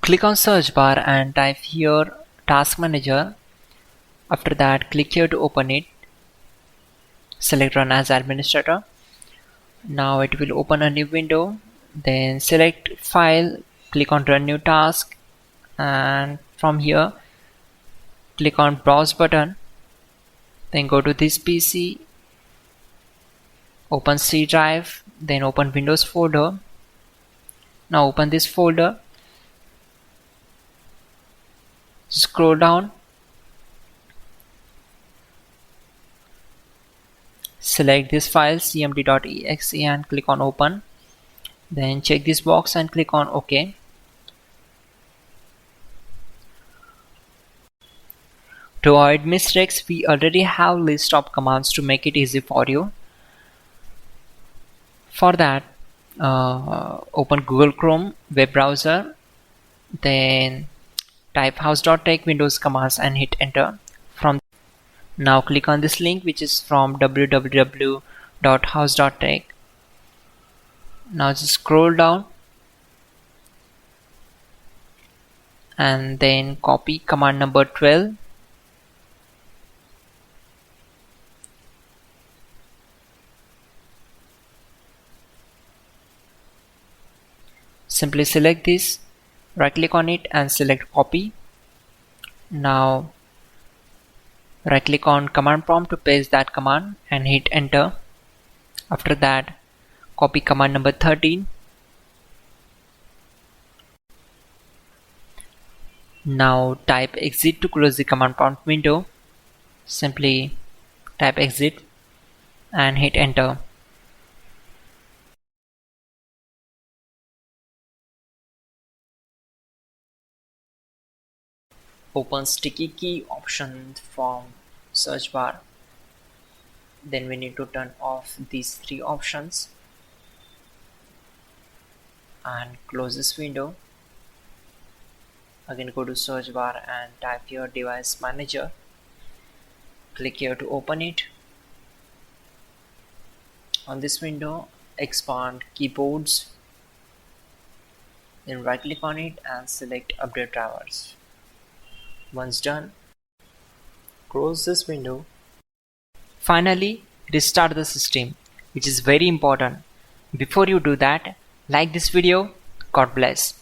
Click on search bar and type here task manager. After that, click here to open it. Select run as administrator. Now it will open a new window. Then select file, click on run new task, and from here click on browse button. Then go to this PC, open C drive, then open Windows folder. Now open this folder, scroll down, select this file cmd.exe and click on open. Then check this box and click on OK. To avoid mistakes, we already have list of commands to make it easy for you. For that, open Google Chrome web browser, then type hows.tech Windows commands and hit enter. Now click on this link, which is from www.hows.tech. Now just scroll down and then copy command number 12. Simply select this, right click on it and select copy. Now right click on command prompt to paste that command and hit enter. After that, copy command number 13. Now type exit to close the command prompt window. Simply type exit and hit enter. Open sticky key option from search bar. Then we need to turn off these three options and close this window. Again go to search bar and type here device manager. Click here to open it. On this window, expand keyboards. Then right click on it and select update drivers. Once done, close this window. Finally, restart the system, which is very important. Before you do that, like this video. God bless.